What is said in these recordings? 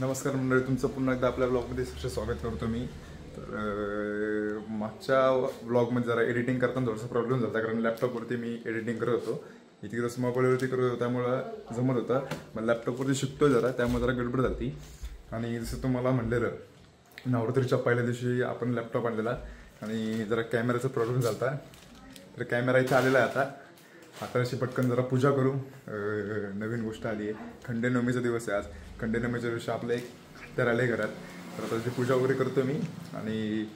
नमस्कार मंडळी, तुमचं पुन्हा एकदा आपल्या ब्लॉगमध्ये स्वागत करतो मी. तर मागच्या ब्लॉगमध्ये जरा एडिटिंग करताना थोडासा प्रॉब्लेम झाला, कारण लॅपटॉपवरती मी एडिटिंग करत होतो. इतकी दिवस मोबाईलवरती करत होतो, त्यामुळं जमत होतं. मग लॅपटॉपवरती शिकतोय जरा, त्यामुळे जरा गडबड झाली. आणि जसं तुम्हाला म्हणलेलं, नवरात्रीच्या पहिल्या दिवशी आपण लॅपटॉप आणलेला आणि जरा कॅमेराचा प्रॉब्लेम झाला होता. तर कॅमेरा इथे आलेला आहे आता अशी पटकन जरा पूजा करू. नवीन गोष्ट आली आहे, खंडेनवमीचा दिवस आहे आज. खंडेनवमीच्या दिवशी आपलं एक हत्यार आलं आहे घरात, तर आता त्याची पूजा वगैरे करतो मी. आणि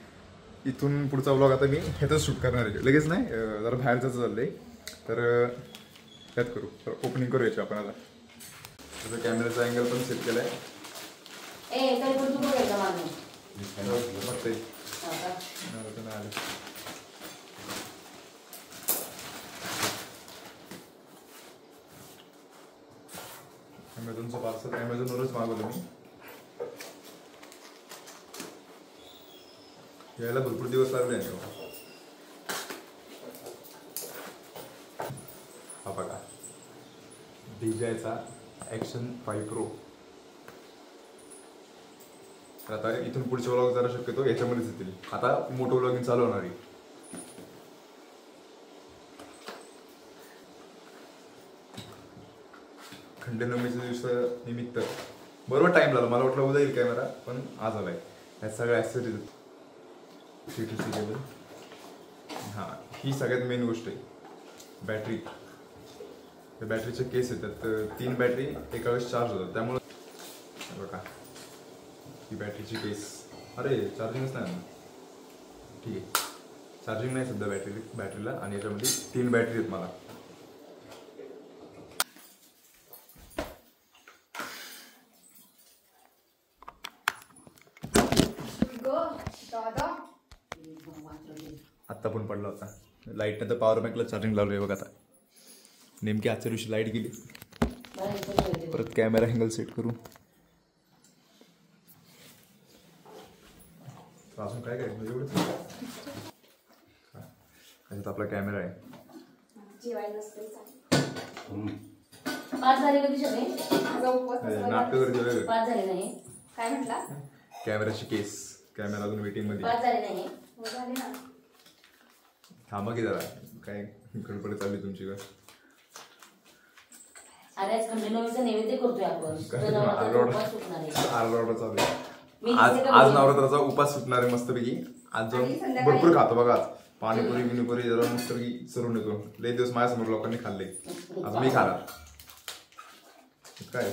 इथून पुढचा व्लॉग आता मी ह्यातच शूट करणार आहे, लगेच नाही, जरा बाहेरचं चाललं आहे. तर त्यात करू, तर ओपनिंग करू याची आपण. आता त्याचा कॅमेराचा अँगल पण सेट केला आहे. ॲमेझॉनचं पार्सल ॲमेझॉनवरच मागवलं मी. यायला भरपूर दिवस लागले आहे. हा बघा, DJIचा ॲक्शन 5 Pro. तर आता इथून पुढचे व्लॉग जरा शक्यतो याच्यामध्येच येतील. आता मोठं व्लॉगिंग चालू होणार आहे. खंडेनवमीच्या दिवसानिमित्त बरोबर टाइम लागला. मला वाटलं उद्या येईल कॅमेरा, पण आज आलाय. यात सगळ्या ॲक्सेसरीज, CTC केबल, हां ही सगळ्यात मेन गोष्ट आहे. बॅटरी, त्या बॅटरीचे केस येतात, 3 बॅटरी एका वेळेस चार्ज होतात. त्यामुळं बघा ही बॅटरीची केस. अरे चार्जिंगच नाही ना, ठीक आहे, चार्जिंग नाही सध्या बॅटरीला. आणि याच्यामध्ये 3 बॅटरी आहेत मला. आत्ता पण पडला होता. लाईटनं तर पॉवर बँकला चार्जिंग लावलं आहे बघा. आता नेमकी आजच्या दिवशी लाईट गेली. परत कॅमेरा अँगल सेट करू. अजून काय काय एवढं ह्याच्यात आपला कॅमेरा आहे. नाटक काय म्हटला? कॅमेराची केस, कॅमेरा अजून वेटिंग मध्ये. थांबा की जरा, काय गडबड चालली तुमची का? अरे खंडेनवमीचा नैवेद्य करतोय आपण. आज नवरात्राचा उपास सुटणार आहे मस्तपैकी. आज जाऊन भरपूर खातो बघा. आज पाणीपुरी बिनीपुरी जरा मस्तपैकी चरून येतो. लई दिवस माझ्यासमोर लोकांनी खाल्ले, आज मी खाणार. काय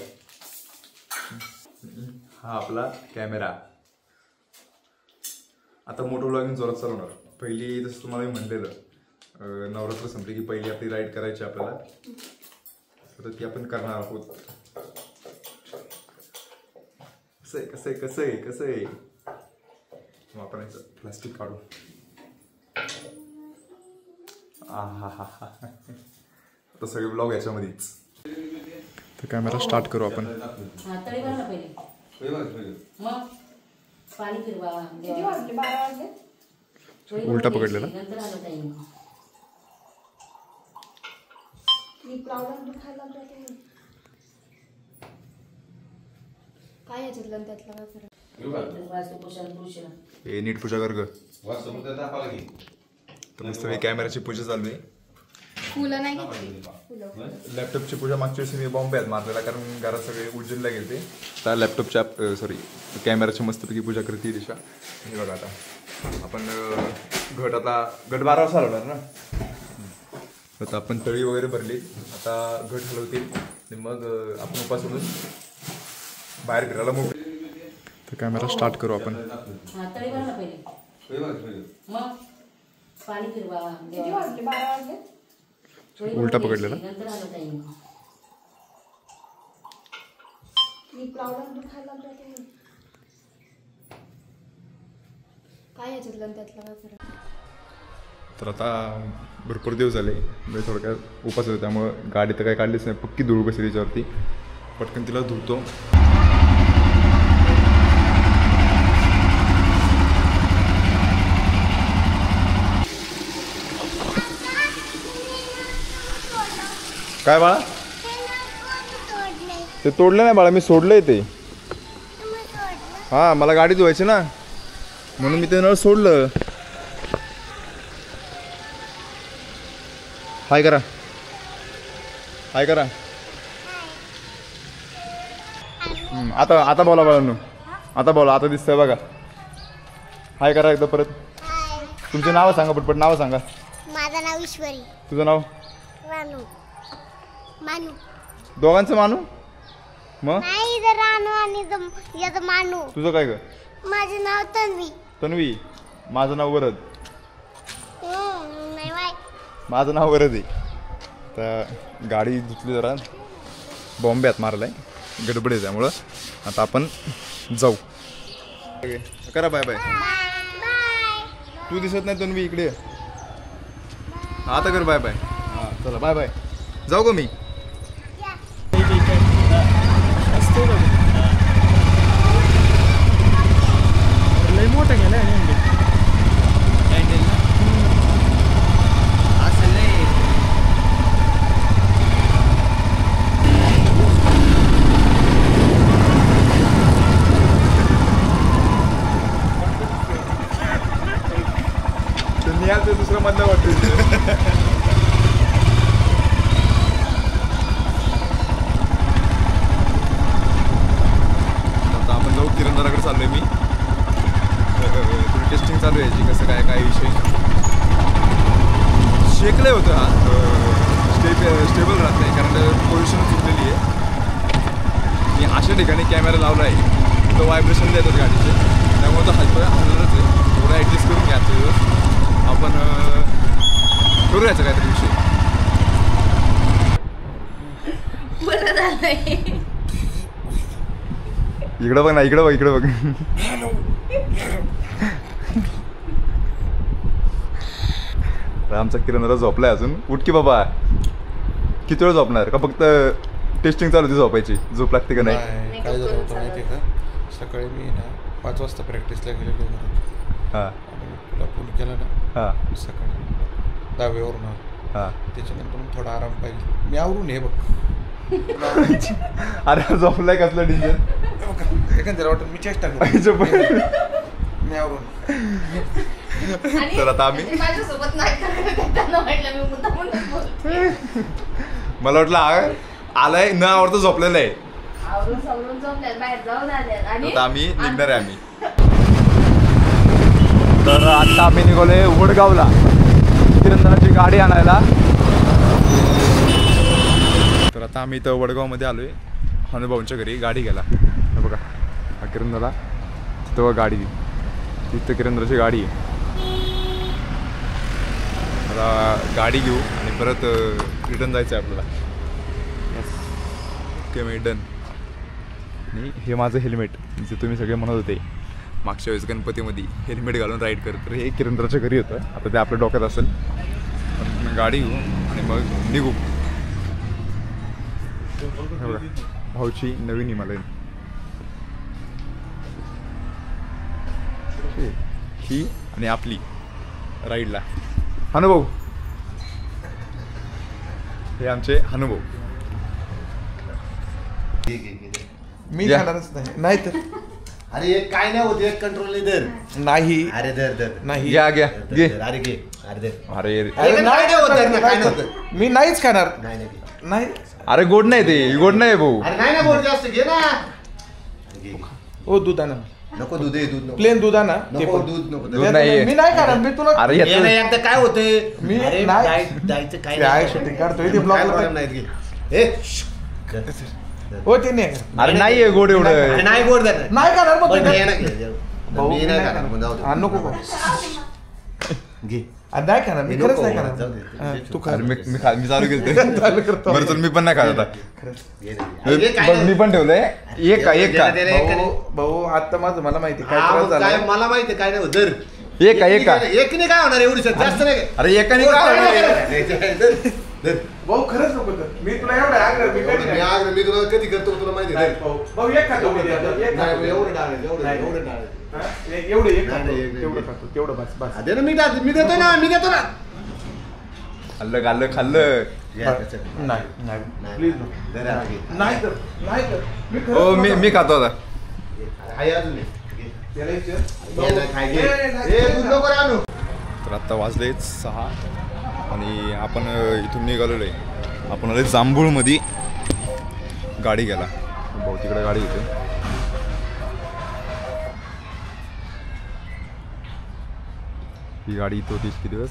हा आपला कॅमेरा. आता मोठं व्लॉगिंग जोरात चालवणार. पहिली जसं तुम्हाला मी म्हणलेलं, नवरात्र संपली की पहिली आपली राईड करायची आपल्याला, तर ती आपण करणार आहोत. कसं आहे मग आपण याचं प्लास्टिक काढू. आता सगळे ब्लॉग याच्यामध्येच. तर कॅमेरा स्टार्ट करू आपण. उलटा पकडलेला. हे नीट पूजा कर ग. तर मस्त कॅमेराची पूजा चालू आहे. लॅपटॉपची पूजा मागच्या वेळेस मी बॉम्बे मारलेला, कारण घरात सगळे उज्जैनला गेले. तर लॅपटॉपच्या कॅमेराची मस्तपैकी पूजा करते दिशा. हे बघा, आता आपण घट 12 वाजता हलवणार ना. आता आपण तळी वगैरे भरली, आता घट हलवतील आणि मग आपण उपास सोडून बाहेर फिरायला मोकळे. तर कॅमेरा स्टार्ट करू आपण. उलटा पकडलेला. तर आता भरपूर दिवस झाले म्हणजे थोडक्यात उपास होतो, त्यामुळं गाडी तर काही काढलीच नाही. पक्की धूळ बसली त्याच्यावरती. पटकन तिला धुतो. काय बाळा? ते तोडलं नाही बाळा, मी सोडलंय ते. हा मला गाडी धुवायची ना म्हणून मी ते नळ सोडलं. हाय करा हाय करा. आता आता बोला बाळांनो आता बोला आता दिसतंय बघा. हाय करा एकदा परत. तुमचे नाव सांगा पटपट नाव सांगा. माझं नाव ईश्वरी. तुझं नाव? रानू. मानू. दोघांचं मानू मग? नाही इथं रानू आणि याचं मानू. तुझं काय ग? माझं नाव तन्वी. तन्वी. माझं नाव वरद. नाही बाय. माझं नाव वरद आहे. तर गाडी धुतली जरा बॉम्बे मारलाय गडबड आहे त्यामुळं. आता आपण जाऊ. करा बाय बाय. तू दिसत नाही तन्वी इकडे. आता कर बाय बाय. हां चला बाय बाय. जाऊ का मी? लय मोठं गेलं निहाल दुसरं मधलं वाटतं. किरणदाराकडे चाललोय मी. थोडी टेस्टिंग चालू आहे याची कसं काय काय विषय. शेकलंय होतं हा स्टेबल राहत नाही कारण पोल्युशन चुकलेली आहे. मी अशा ठिकाणी कॅमेरा लावला आहे तो व्हायब्रेशन देतात गाडीचे त्यामुळे तो हलणारच आहे. थोडं ॲडजस्ट करून घ्यायचं दिवस आपण करूयाचं काहीतरी विषय. बरं झालंय. इकडं बघ ना इकडं बघ इकडं बघ. आमचा किरण झोपलाय अजून. उठ की बाबा. किती वेळ झोपणार का फक्त टेस्टिंग चालू होती झोपायची? झोप लागते का नाही? काय झालं होतं माहिती आहे का? सकाळी मी ना 5 वाजता प्रॅक्टिसला गेलेलो घरात. हां आणि तुला फोन केला ना हां सकाळी 10 हां. त्याच्यानंतर मग थोडा आराम पाहिजे. मी आवरून ये बघ. अरे झोपलाय कसलं डिंजर. एखाद्याला वाटत मी चेष्टा करतो. मी आवरून. तर आता आम्ही माझ्यासोबत नाही मी मुद्दामूनच बोलते. मला वाटलं आलाय न आवडतं झोपलेलं आहे. आवरून सावरून झोपल्यात बाहेर जाऊन आल्यात आणि आता आम्ही निघणार आहे. तर आता आम्ही निघालोय वडगावला किरणदाराची गाडी आणायला. तर आता आम्ही इथं वडगावमध्ये आलोय हनुभाऊंच्या घरी गाडी घ्यायला. हे बघा हा किरणदाला तिथं गाडी तिथं किरणदाराची गाडी आहे. आता गाडी घेऊ आणि परत रिटर्न जायचं आहे आपल्याला. ओके मी डन. आणि हे माझं हेल्मेट जे तुम्ही सगळे म्हणत होते मागच्या वेळेस गणपतीमध्ये हेल्मेट घालून राईड कर तर हे किरणदाराच्या घरी होतं. आता ते आपल्या डोक्यात असेल. गाडी घेऊ आणि मग निघू. भाऊची नवीन हिमालयन ही आणि आपली राईडला. हनुभाऊ हे आमचे हनुभाऊ. मी जाणारच नाही तर. अरे एक काय नाही होत एक कंट्रोल धर. नाही अरे धर धर नाही. घ्या घ्या घे. अरे घे अरे धर. अरे अरे नाही होत काय नव्हतं. मी नाहीच खाणार. नाही नाही नाही. अरे गोड नाही ते गोड नाही भाऊ. अरे नाही ना बोल जास्त घे ना. घे. ओ दूध आणा. नको दूध आहे दूध नको. प्लेन दूध आणा. ते नको पण. दूध नको दूध नाहीये. मी नाही खाणार. मी तुला अरे हे नाही एकदा काय होतंय मी अरे नाही. जायचं काय ते आहे shooting काढतोय ते काय ब्लॉगला problem नाहीत घे. ए हो ते नाही. अरे नाहीये गोड अरे एवढं. नाही गोड धर. नाही खाणार मग पण ते. घे ना घे. भाऊ, मी नाही खाणार मग जाऊ दे. हा, नको भाऊ. घे. अरे नाही खाणार मी खरंच नाही खाणार. जाऊ दे. हा, तू खा. अरे मी चालू केलं चालू करतो. बरं चल मी पण नाही खात आता. घे ना. अरे काय बघ, मी पण ठेवलंय एक का एक का दे ना, एक का नाही. भाऊ आता माझं मला माहिती काय हा, त्रास मग काय झाला. मला माहिती आहे काय नाही होत धर. एक का एक का. एकने काय होणार एवढी जास्त नाही. अरे एकाने काय धर. धर. भाऊ खरंच नको तर. मी तुला एवढं आग्रह मी कधी नाही. मी तुला कधी करतो तुला माहिती आहे. भाऊ भाऊ एक खातो मी आता. एक खातो. नाही, एवढं डाळ एवढं नाही. एवढं डाळ हा? एवढं एक नाही, खातो. नाही, एक- तेवढं एक- खातो. तेवढं बस बस. दे ना मी देतो ना मी देतो ना. खाल्लं खाल्लं खाल्लं. नाही नाही प्लीज धर आता घे. नाही तर नाही तर मी हो खरंच मी नको. मी खातो आता. हाय अजून तर आत्ता वाजले 6 आणि आपण इथून निघालेलो आहे. आपण आले जांभूळमध्ये गाडी घ्यायला. भाऊ तिकडे गाडी होते. ही गाडी इथं होती इतके दिवस.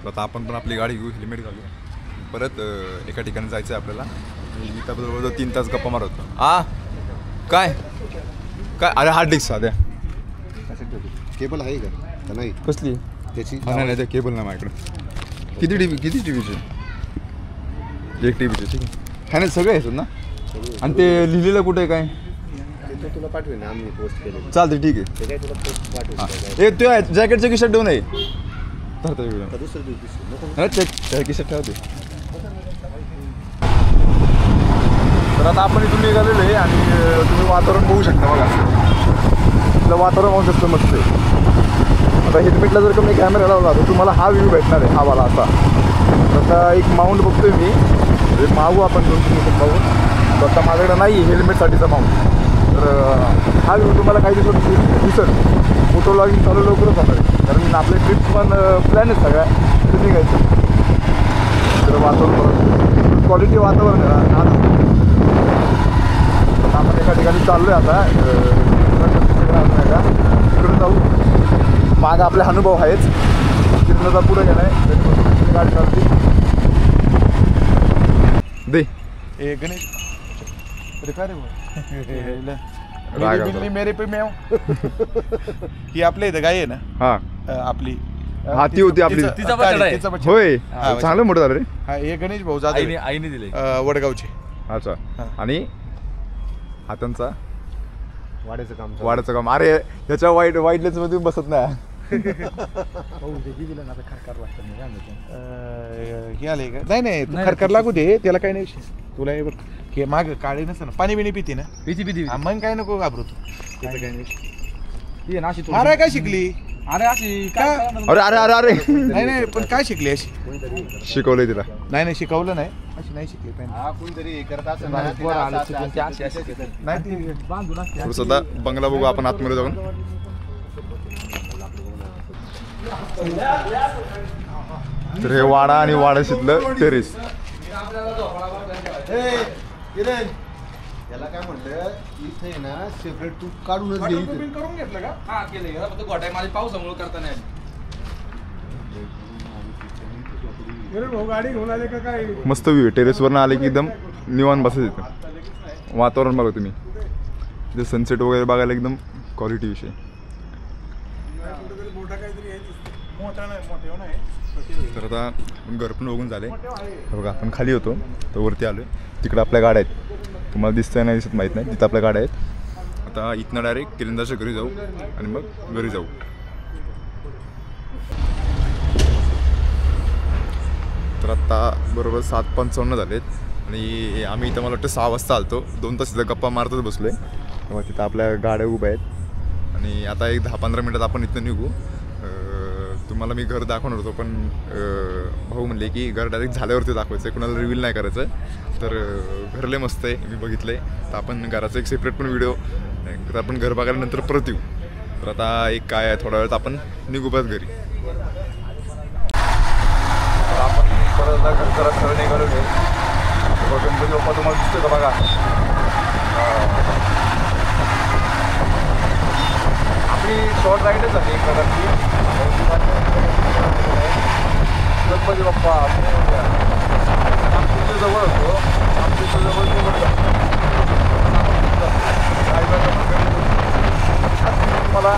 आता आपण पण आपली गाडी घेऊ, हेल्मेट घालू, परत एका ठिकाणी जायचं आहे आपल्याला. इथं बरोबर 3 तास गप्पा मारत होतो. काय काय अरे हार्ड डिस्क साध्या केबल आहे का नाही कसली त्याची? नाही त्या केबल नाही माझ्याकडे. किती टीव्हीचे? एक टीव्हीचे. ठीक आहे ना, सगळे आहेत ना. आणि ते लिहिलेलं कुठे आहे काय? ते तुला पाठवेन आम्ही पोस्ट केलं. चालते ठीक आहे. ते काय तुला पोस्ट पाठवेन. ए तू जॅकेटचं किशर्ट देऊ नये. दुसरं दिवशी किशर्ट ठेवते. तर आता आपण इथून निघालेलो आहे आणि तुम्ही वातावरण बघू शकता. बघा इथलं वातावरण पाहून कसं मस्त आहे. आता हेल्मेटला जर का मी कॅमेरा लावला तर तुम्हाला हा व्ह्यू भेटणार आहे. हा वाला असा. आता एक माउंट बघतोय मी. मागू आपण 2-3 दिवसात पाहून. आता माझ्याकडे नाही हेल्मेटसाठीचा माउंट. तर हा व्ह्यू तुम्हाला काही दिवसात दिसेल. फोटो लॉगिंग चालू लवकरच होणार आहे. कारण आपले ट्रिप्स पण प्लॅन आहेत सगळ्या. तिथे निघायचं. तर वातावरण क्वालिटी वातावरण आहे. आपण एका ठिकाणी चाललो आहे आता. तिकडून जाऊ. मागं आपले अनुभव आहेच. तिथून आता पुढे गेलाय गाडी चालते. दे ए गणेश अरे काय रे मेरे पे मैं ही आपल्या इथं गाय आहे ना. हा आपली हाती होती आपली. तिचा बछडा आहे. होय चांगलं मोठं झालं रे. हा हे गणेश भाऊ जाधव आईने दिले वडगावचे. अच्छा. आणि हातांचा वाड्याचं काम. अरे ह्याच्या वाईटलेस मध्ये बसत नाही. हे आले का? नाही तू खरखर लागू दे त्याला. काही नाही विषय. तुला हे बघ हे माग काळे नसतं ना. पाणी बिणी पिते ना. पिती मग काय नको घाबरू तू. त्याचं काही नाही. नाशी मारा काय शिकली? अरे अशी काय अरे अरे अरे अरे नाही पण काय शिकली अशी? शिकवलंय तिला. नाही शिकवलं नाही. अशी नाही शिकली कोणतरी करत असेल थोडं सुद्धा बंगला बघू आपण आतमध्ये जाऊन. तर हे वाडा आणि वाड्याशीतलं टेरेस. याला काय म्हटलं इथे ना सेपरेट तू काढूनच घे. करून घेतलं का? हा केलं फक्त गोटाय माझी पावसामुळे करता नाही गाडी घेऊन आले का काय? मस्त व्ह्यू. टेरेसवरनं आले की एकदम निवांत बसायचं तिथं. वातावरण बघा तुम्ही. तिथे सनसेट वगैरे बघायला एकदम क्वालिटी विषय. तर आता घर पण बघून झाले. बघा आपण खाली होतो तर वरती आलो आहे. तिकडं आपल्या गाड्या आहेत. तुम्हाला दिसतंय नाही दिसत माहीत नाही. तिथं आपल्या गाड्या आहेत. आता इथनं डायरेक्ट किरंदाच्या घरी जाऊ आणि मग घरी जाऊ. तर आत्ता बरोबर 7:55 झालेत आणि आम्ही इथं मला वाटतं 6 वाजता आलतो. 2 तास तिथं गप्पा मारतच बसलो आहे. तेव्हा तिथं आपल्या गाड्या उभ्या आहेत आणि आता एक 10-15 मिनटात आपण इथं निघू. तुम्हाला मी घर दाखवणार होतो पण भाऊ म्हणले की घर डायरेक्ट झाल्यावरती दाखवायचं आहे. कुणाला रिव्हील नाही करायचं. तर घर लय मस्त आहे. मी बघितलं आहे. तर आपण घराचा एक सेपरेट पण व्हिडिओ तर आपण घर बघायल्यानंतर परत येऊ. तर आता एक काय आहे थोड्या वेळात आपण निघू बस घरी. आपण परत घर जरा सरळ निघालो आहे. गणपती बाप्पा तुम्हाला दिसतो का बघा. आपली शॉर्ट राईडच झाली एक प्रकारची. गणपती बाप्पा आमच्या जवळ होतो. आमच्या जवळ मला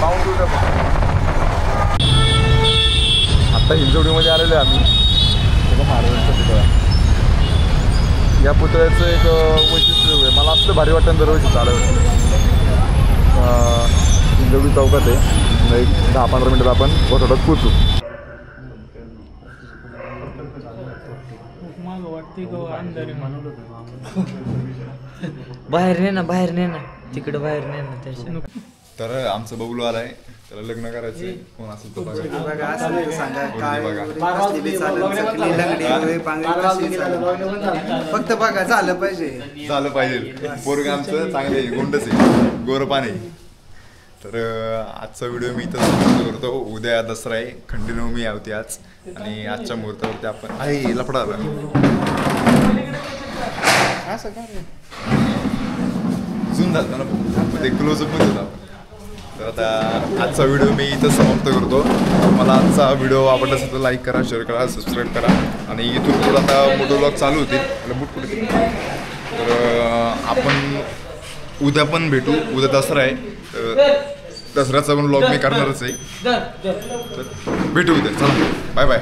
माउंट आत्ता हिंजवडीमध्ये आलेलो आहे आम्ही. महाराजांचा पुतळा. या पुतळ्याचं एक वैशिष्ट्य आहे. मला असलं भारी वाटतं दरवर्षी चालवलं. हिंजवडी चौकात आहे. एक 10-15 मिनिटात आपण कोथोड्यात पोचू. बाहेर ने ना तिकडं बाहेर ने ना त्याच्या तर आमचं बबलू आलाय, त्याला लग्न करायचंय. कोण असेल तर बघा. बघा असं तर सांगा काय बघा. कसली बी चालेल, चकली, लंगडी, वगैरे, पांगडी कशी चालेल. फक्त बघा झालं पाहिजे. झालं पाहिजे. पोरग आमचं चांगलं आहे, गुंडच आहे, गोरपान आहे. तर आजचा व्हिडिओ मी इथं समाप्त करतो. उद्या दसरा आहे, खंडीनवमी होती आज, आणि आजच्या मुहूर्तावरती आपण आहे लफडा आला. असं काय झूम झालं ना, ते क्लोजअप मध्ये होता आपण. तर आता आजचा व्हिडिओ मी इथं समाप्त करतो. मला आजचा व्हिडिओ आवडला असेल तर लाईक करा, शेअर करा, सबस्क्राईब करा. आणि इथून पुढे आता मोठे व्लॉग चालू होतील. बूट कुठे. तर आपण उद्या पण भेटू. उद्या दसरा आहे, तर दसऱ्याचा पण व्लॉग मी करणारच आहे. तर भेटू उद्या. चला, बाय बाय.